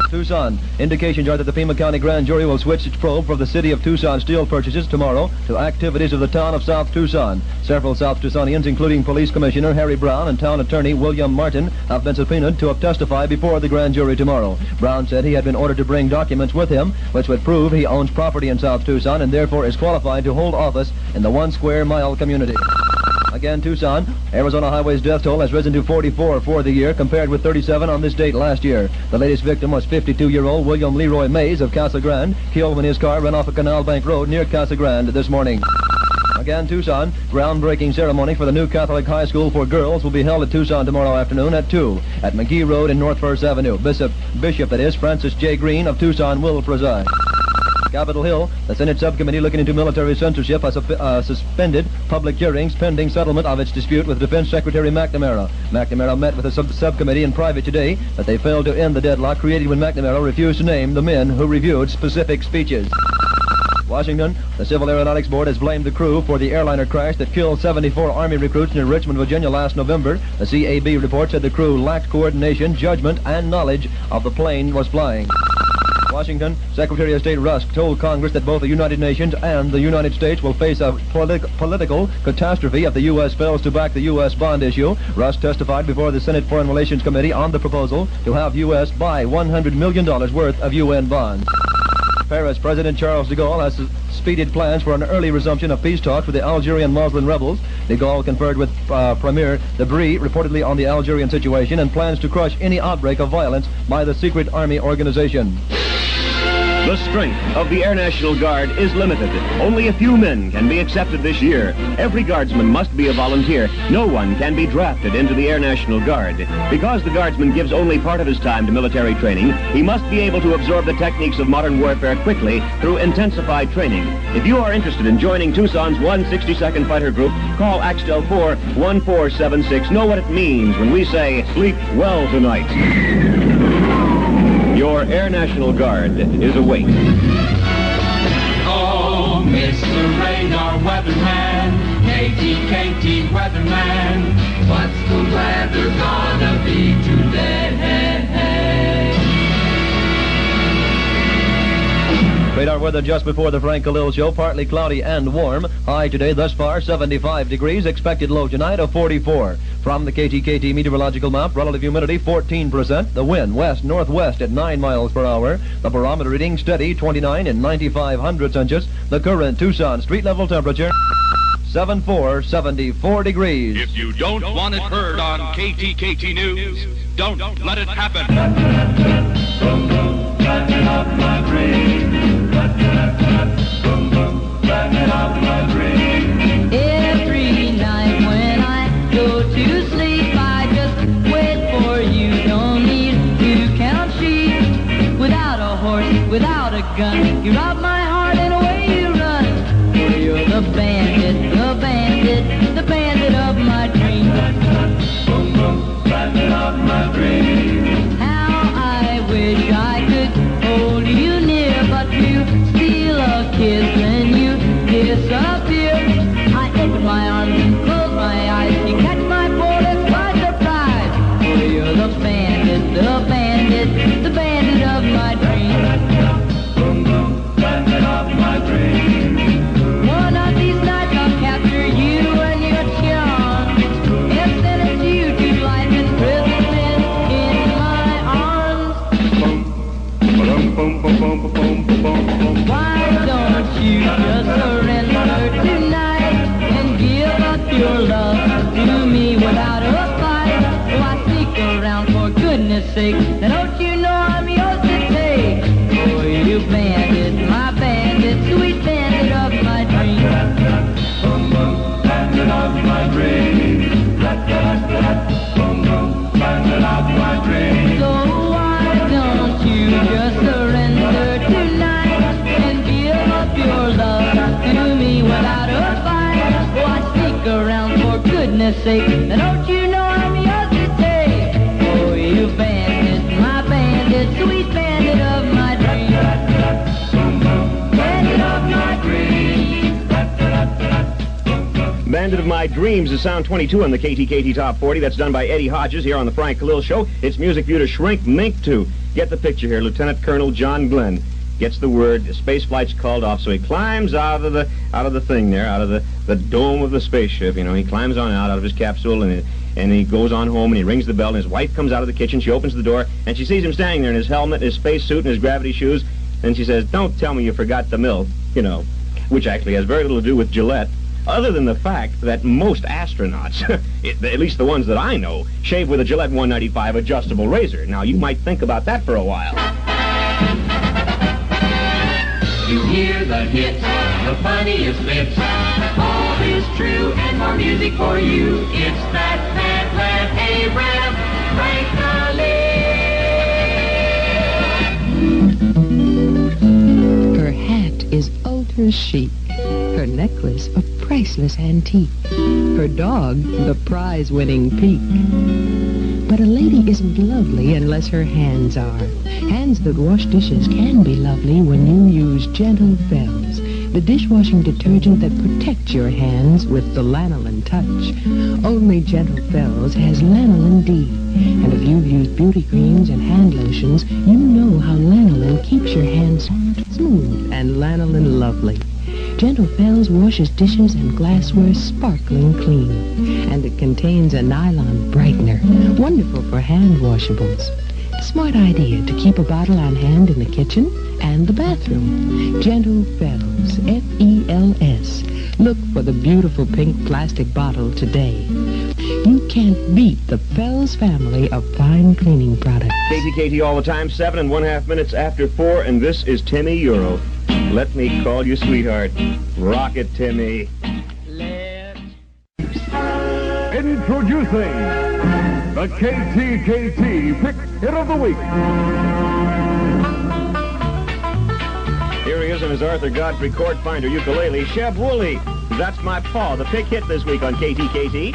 Tucson. Indications are that the Pima County Grand Jury will switch its probe from the city of Tucson steel purchases tomorrow to activities of the town of South Tucson. Several South Tucsonians, including Police Commissioner Harry Brown and Town Attorney William Martin, have been subpoenaed to testify before the grand jury tomorrow. Brown said he had been ordered to bring documents with him which would prove he owns property in South Tucson and therefore is qualified to hold office in the 1 square mile community. Again, Tucson. Arizona Highway's death toll has risen to 44 for the year, compared with 37 on this date last year. The latest victim was 52-year-old William Leroy Mays of Casa Grande, killed when his car ran off a Canal Bank Road near Casa Grande this morning. Again, Tucson. Groundbreaking ceremony for the new Catholic high school for girls will be held at Tucson tomorrow afternoon at 2 at McGee Road and North First Avenue. Bishop Francis J. Green of Tucson will preside. Capitol Hill, the Senate subcommittee looking into military censorship has suspended public hearings pending settlement of its dispute with Defense Secretary McNamara. McNamara met with the subcommittee in private today, but they failed to end the deadlock created when McNamara refused to name the men who reviewed specific speeches. Washington, the Civil Aeronautics Board has blamed the crew for the airliner crash that killed 74 Army recruits near Richmond, Virginia last November. The CAB report said the crew lacked coordination, judgment, and knowledge of the plane was flying. Washington, Secretary of State Rusk told Congress that both the United Nations and the United States will face a political catastrophe if the U.S. fails to back the U.S. bond issue. Rusk testified before the Senate Foreign Relations Committee on the proposal to have U.S. buy $100 million worth of UN bonds. Paris, President Charles de Gaulle has speeded plans for an early resumption of peace talks with the Algerian Muslim rebels. De Gaulle conferred with Premier Debris reportedly on the Algerian situation and plans to crush any outbreak of violence by the secret army organization. The strength of the Air National Guard is limited. Only a few men can be accepted this year. Every guardsman must be a volunteer. No one can be drafted into the Air National Guard. Because the guardsman gives only part of his time to military training, he must be able to absorb the techniques of modern warfare quickly through intensified training. If you are interested in joining Tucson's 162nd Fighter Group, call Axtel 41476. Know what it means when we say, sleep well tonight. Your Air National Guard is awake. Oh, Mr. Radar Weatherman, KT Weatherman, what's the weather gonna be today? Radar weather just before the Frank Kalil Show. Partly cloudy and warm. High today thus far 75 degrees. Expected low tonight of 44. From the KTKT meteorological map, relative humidity 14%. The wind west-northwest at 9 miles per hour. The barometer reading steady 29 and 95 hundredths inches. The current Tucson street level temperature 74 degrees. If you don't want it heard on KTKT News, don't let it happen. Every night when I go to sleep, I just wait for you. Don't need to count sheep. Without a horse, without a gun, you rob my heart and away you run. For you're the bandit, the bandit, the bandit of my dreams. Boom, boom, bandit of my dreams. How I wish I could hold you near, but you steal a kiss and you disappear. I open my arms and close my eyes. You catch my bullets by surprise. For you're the bandit, the bandit, the bandit of my dreams. Boom, boom, bandit of my dreams. One of these nights I'll capture you and your charm and sentence you to life imprisonment in my arms. Why don't you just surrender tonight and give up your love to me without a fight? Oh, I sneak around for goodness sake. Now don't you know I'm yours to take? Oh, you bandit, my bandit, sweet bandit of my dreams. Boom, boom, bandit of my dreams. Boom, boom, bandit of my dreams. So why don't you just surrender tonight and give up your love to me without a fight? Oh, I sneak around for goodness sake. Now don't you know I'm yours to take? Oh, you bandit, my bandit, sweet bandit of my dreams. Boom, boom, bandit of my dreams. Bandit of My Dreams is sound 22 on the KTKT Top 40. That's done by Eddie Hodges here on the Frank Kalil Show. It's music for you to shrink mink to. Get the picture here. Lieutenant Colonel John Glenn gets the word, the space flight's called off, so he climbs out of the thing there, out of the dome of the spaceship. You know, he climbs on out of his capsule, and he goes on home, and he rings the bell, and his wife comes out of the kitchen. She opens the door, and she sees him standing there in his helmet, his space suit, and his gravity shoes, and she says, "Don't tell me you forgot the milk," you know, which actually has very little to do with Gillette, other than the fact that most astronauts, at least the ones that I know, shave with a Gillette 195 adjustable razor. Now, you might think about that for a while. You hear the hits, the funniest bits. All is true and more music for you. It's that Mad Abraham, Frank Kalil. Her hat is ultra chic. Her necklace a priceless antique. Her dog the prize-winning peak. But a lady isn't lovely unless her hands are. Hands that wash dishes can be lovely when you use Gentle Fells, the dishwashing detergent that protects your hands with the lanolin touch. Only Gentle Fells has lanolin D. And if you've used beauty creams and hand lotions, you know how lanolin keeps your hands smooth and lanolin lovely. Gentle Fells washes dishes and glassware sparkling clean. And it contains a nylon brightener, wonderful for hand washables. Smart idea to keep a bottle on hand in the kitchen and the bathroom. Gentle Fells, F-E-L-S. Look for the beautiful pink plastic bottle today. You can't beat the Fells family of fine cleaning products. KTKT all the time, 7 1/2 minutes after 4, and this is Timmy Euro. Let me call you sweetheart. Rock it, Timmy. Introducing the KTKT Pick Hit of the Week. Here he is in his Arthur Godfrey Chord Finder ukulele, Chef Wooly. That's my paw, the pick hit this week on KTKT.